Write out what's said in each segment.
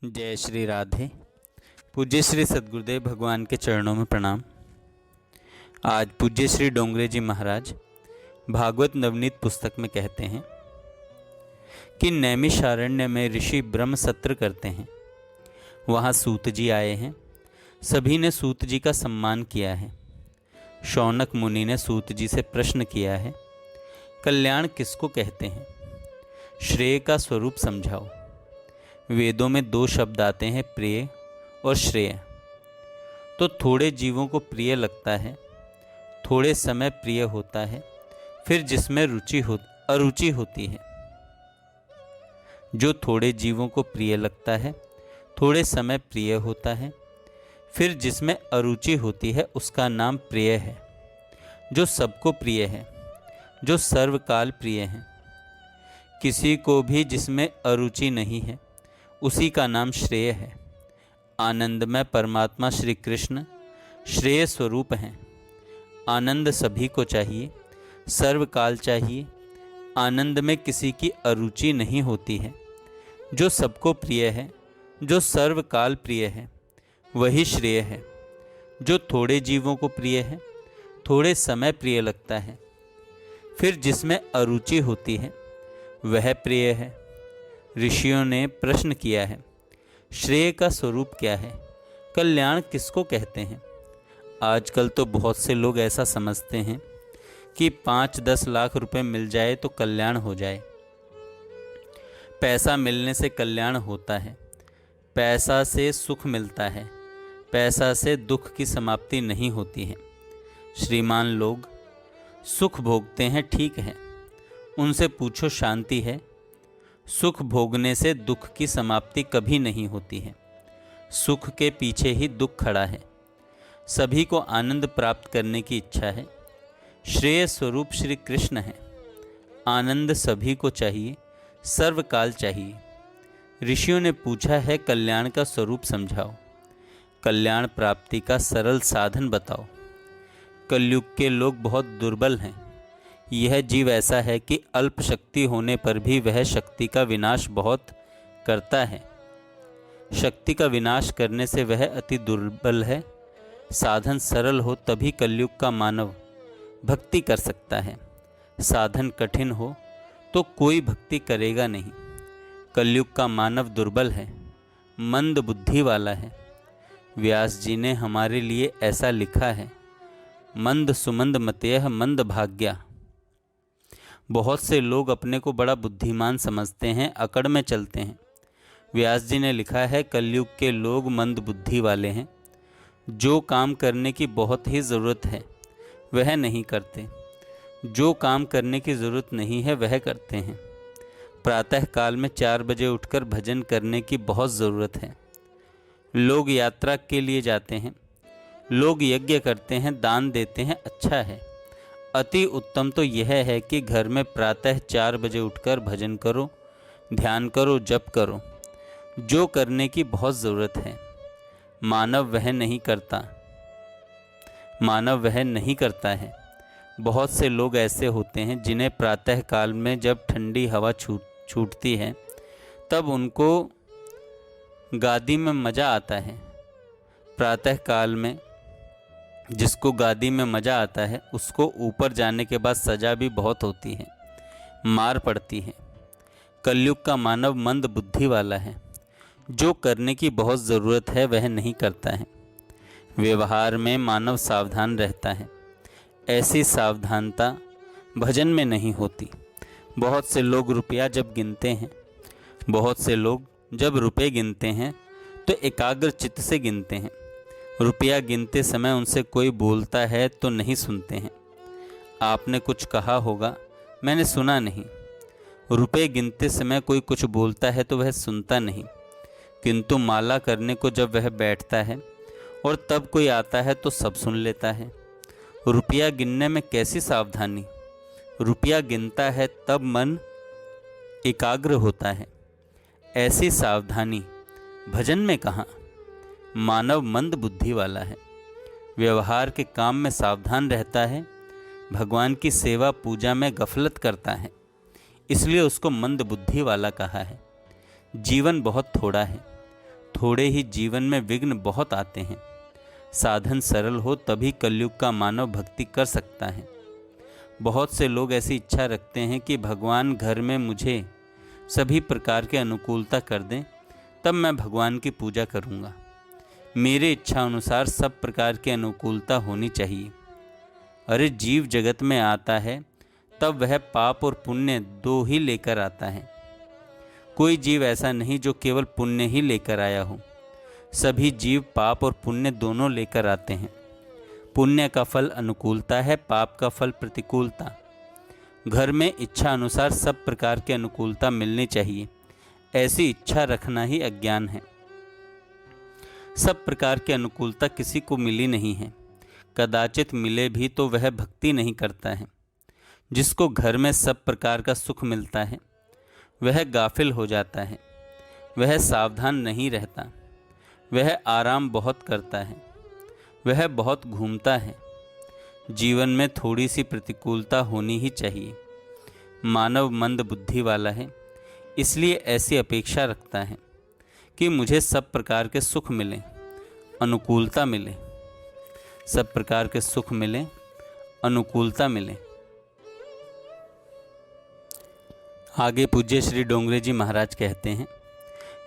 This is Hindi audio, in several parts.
जय श्री राधे। पूज्य श्री सद्गुरुदेव भगवान के चरणों में प्रणाम। आज पूज्य श्री डोंगरे जी महाराज भागवत नवनीत पुस्तक में कहते हैं कि नैमिषारण्य में ऋषि ब्रह्म सत्र करते हैं। वहाँ सूत जी आए हैं। सभी ने सूत जी का सम्मान किया है। शौनक मुनि ने सूत जी से प्रश्न किया है, कल्याण किसको कहते हैं? श्रेय का स्वरूप समझाओ। वेदों में दो शब्द आते हैं, प्रिय और श्रेय। तो थोड़े जीवों को प्रिय लगता है, थोड़े समय प्रिय होता है, फिर जिसमें अरुचि होती है। जो थोड़े जीवों को प्रिय लगता है, थोड़े समय प्रिय होता है, फिर जिसमें अरुचि होती है, उसका नाम प्रिय है। जो सबको प्रिय है, जो सर्वकाल प्रिय है। किसी को भी जिसमें अरुचि नहीं है, उसी का नाम श्रेय है। आनंदमय परमात्मा श्री कृष्ण श्रेय स्वरूप हैं। आनंद सभी को चाहिए, सर्वकाल चाहिए। आनंद में किसी की अरुचि नहीं होती है। जो सबको प्रिय है, जो सर्वकाल प्रिय है, वही श्रेय है। जो थोड़े जीवों को प्रिय है, थोड़े समय प्रिय लगता है, फिर जिसमें अरुचि होती है, वह प्रिय है। ऋषियों ने प्रश्न किया है, श्रेय का स्वरूप क्या है? कल्याण किसको कहते हैं? आजकल तो बहुत से लोग ऐसा समझते हैं कि 5-10 लाख रुपए मिल जाए तो कल्याण हो जाए। पैसा मिलने से कल्याण होता है। पैसा से सुख मिलता है, पैसा से दुख की समाप्ति नहीं होती है। श्रीमान लोग सुख भोगते हैं, ठीक है, उनसे पूछो शांति है? सुख भोगने से दुख की समाप्ति कभी नहीं होती है। सुख के पीछे ही दुख खड़ा है। सभी को आनंद प्राप्त करने की इच्छा है। श्रेय स्वरूप श्री कृष्ण है। आनंद सभी को चाहिए, सर्वकाल चाहिए। ऋषियों ने पूछा है, कल्याण का स्वरूप समझाओ। कल्याण प्राप्ति का सरल साधन बताओ। कलयुग के लोग बहुत दुर्बल हैं। यह जीव ऐसा है कि अल्प शक्ति होने पर भी वह शक्ति का विनाश बहुत करता है। शक्ति का विनाश करने से वह अति दुर्बल है। साधन सरल हो तभी कलयुग का मानव भक्ति कर सकता है। साधन कठिन हो तो कोई भक्ति करेगा नहीं। कलयुग का मानव दुर्बल है, मंद बुद्धि वाला है। व्यास जी ने हमारे लिए ऐसा लिखा है, मंद सुमंद मतयः मंद भाग्या। बहुत से लोग अपने को बड़ा बुद्धिमान समझते हैं, अकड़ में चलते हैं। व्यास जी ने लिखा है, कलयुग के लोग मंद बुद्धि वाले हैं। जो काम करने की बहुत ही ज़रूरत है वह नहीं करते, जो काम करने की ज़रूरत नहीं है वह करते हैं। प्रातः काल में 4 बजे उठकर भजन करने की बहुत ज़रूरत है। लोग यात्रा के लिए जाते हैं, लोग यज्ञ करते हैं, दान देते हैं, अच्छा है। अति उत्तम तो यह है कि घर में प्रातः 4 बजे उठकर भजन करो, ध्यान करो, जप करो। जो करने की बहुत ज़रूरत है, मानव वह नहीं करता है। बहुत से लोग ऐसे होते हैं जिन्हें प्रातः काल में जब ठंडी हवा छूटती है तब उनको गादी में मज़ा आता है। प्रातः काल में जिसको गादी में मज़ा आता है, उसको ऊपर जाने के बाद सज़ा भी बहुत होती है, मार पड़ती है। कलयुग का मानव मंद बुद्धि वाला है। जो करने की बहुत ज़रूरत है वह नहीं करता है। व्यवहार में मानव सावधान रहता है। ऐसी सावधानता भजन में नहीं होती। बहुत से लोग रुपया जब रुपये गिनते हैं तो एकाग्र चित्त से गिनते हैं। रुपया गिनते समय उनसे कोई बोलता है तो नहीं सुनते हैं। आपने कुछ कहा होगा, मैंने सुना नहीं। रुपये गिनते समय कोई कुछ बोलता है तो वह सुनता नहीं, किंतु माला करने को जब वह बैठता है और तब कोई आता है तो सब सुन लेता है। रुपया गिनने में कैसी सावधानी! रुपया गिनता है तब मन एकाग्र होता है। ऐसी सावधानी भजन में कहाँ? मानव मंद बुद्धि वाला है। व्यवहार के काम में सावधान रहता है, भगवान की सेवा पूजा में गफलत करता है, इसलिए उसको मंद बुद्धि वाला कहा है। जीवन बहुत थोड़ा है, थोड़े ही जीवन में विघ्न बहुत आते हैं। साधन सरल हो तभी कलयुग का मानव भक्ति कर सकता है। बहुत से लोग ऐसी इच्छा रखते हैं कि भगवान घर में मुझे सभी प्रकार के अनुकूलता कर दें, तब मैं भगवान की पूजा करूंगा। मेरे इच्छा अनुसार सब प्रकार की अनुकूलता होनी चाहिए। अरे जीव जगत में आता है तब वह पाप और पुण्य दो ही लेकर आता है। कोई जीव ऐसा नहीं जो केवल पुण्य ही लेकर आया हो। सभी जीव पाप और पुण्य दोनों लेकर आते हैं। पुण्य का फल अनुकूलता है, पाप का फल प्रतिकूलता। घर में इच्छा अनुसार सब प्रकार की अनुकूलता मिलनी चाहिए, ऐसी इच्छा रखना ही अज्ञान है। सब प्रकार की अनुकूलता किसी को मिली नहीं है। कदाचित मिले भी तो वह भक्ति नहीं करता है। जिसको घर में सब प्रकार का सुख मिलता है वह गाफिल हो जाता है, वह सावधान नहीं रहता, वह आराम बहुत करता है, वह बहुत घूमता है। जीवन में थोड़ी सी प्रतिकूलता होनी ही चाहिए। मानव मंद बुद्धि वाला है, इसलिए ऐसी अपेक्षा रखता है कि मुझे सब प्रकार के सुख मिलें, अनुकूलता मिले, सब प्रकार के सुख मिले, अनुकूलता मिले। आगे पूज्य श्री डोंगरे जी महाराज कहते हैं,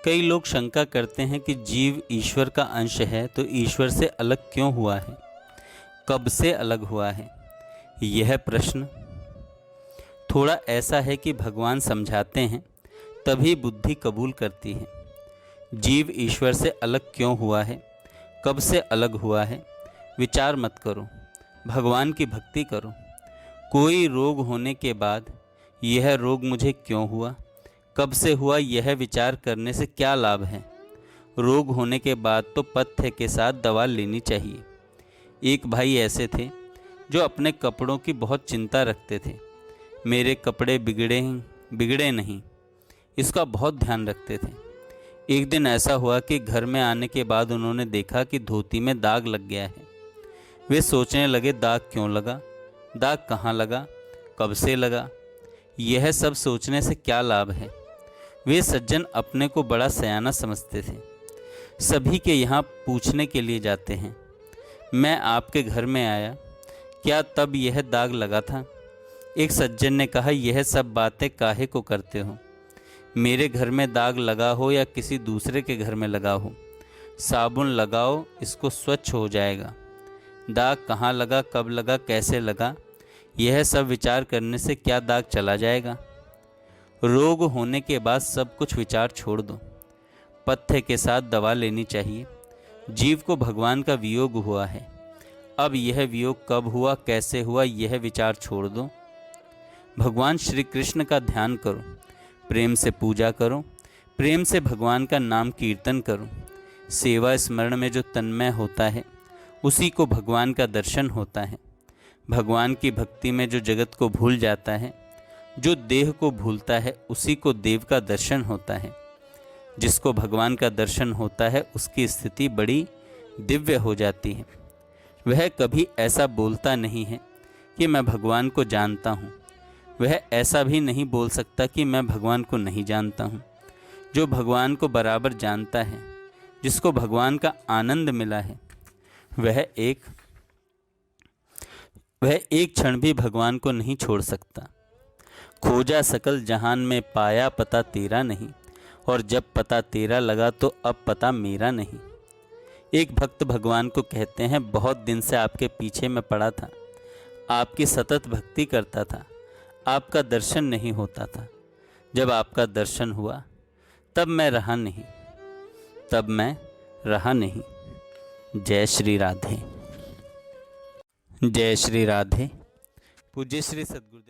कई लोग शंका करते हैं कि जीव ईश्वर का अंश है तो ईश्वर से अलग क्यों हुआ है, कब से अलग हुआ है। यह प्रश्न थोड़ा ऐसा है कि भगवान समझाते हैं तभी बुद्धि कबूल करती है। जीव ईश्वर से अलग क्यों हुआ है, कब से अलग हुआ है, विचार मत करो, भगवान की भक्ति करो। कोई रोग होने के बाद यह रोग मुझे क्यों हुआ, कब से हुआ, यह विचार करने से क्या लाभ है। रोग होने के बाद तो पथ्य के साथ दवा लेनी चाहिए। एक भाई ऐसे थे जो अपने कपड़ों की बहुत चिंता रखते थे। मेरे कपड़े बिगड़े नहीं, इसका बहुत ध्यान रखते थे। एक दिन ऐसा हुआ कि घर में आने के बाद उन्होंने देखा कि धोती में दाग लग गया है। वे सोचने लगे, दाग क्यों लगा, दाग कहाँ लगा, कब से लगा। यह सब सोचने से क्या लाभ है। वे सज्जन अपने को बड़ा सयाना समझते थे। सभी के यहाँ पूछने के लिए जाते हैं, मैं आपके घर में आया, क्या तब यह दाग लगा था। एक सज्जन ने कहा, यह सब बातें काहे को करते हो। मेरे घर में दाग लगा हो या किसी दूसरे के घर में लगा हो, साबुन लगाओ, इसको स्वच्छ हो जाएगा। दाग कहाँ लगा, कब लगा, कैसे लगा, यह सब विचार करने से क्या दाग चला जाएगा। रोग होने के बाद सब कुछ विचार छोड़ दो, पथ्य के साथ दवा लेनी चाहिए। जीव को भगवान का वियोग हुआ है, अब यह वियोग कब हुआ, कैसे हुआ, यह विचार छोड़ दो। भगवान श्री कृष्ण का ध्यान करो, प्रेम से पूजा करो, प्रेम से भगवान का नाम कीर्तन करो। सेवा स्मरण में जो तन्मय होता है उसी को भगवान का दर्शन होता है। भगवान की भक्ति में जो जगत को भूल जाता है, जो देह को भूलता है, उसी को देव का दर्शन होता है। जिसको भगवान का दर्शन होता है उसकी स्थिति बड़ी दिव्य हो जाती है। वह कभी ऐसा बोलता नहीं है कि मैं भगवान को जानता हूँ, वह ऐसा भी नहीं बोल सकता कि मैं भगवान को नहीं जानता हूँ। जो भगवान को बराबर जानता है, जिसको भगवान का आनंद मिला है, वह एक क्षण भी भगवान को नहीं छोड़ सकता। खोजा सकल जहान में, पाया पता तेरा नहीं, और जब पता तेरा लगा तो अब पता मेरा नहीं। एक भक्त भगवान को कहते हैं, बहुत दिन से आपके पीछे मैं पड़ा था, आपकी सतत भक्ति करता था, आपका दर्शन नहीं होता था। जब आपका दर्शन हुआ तब मैं रहा नहीं। जय श्री राधे। जय श्री राधे। पूज्य श्री सद्गुरुदेव।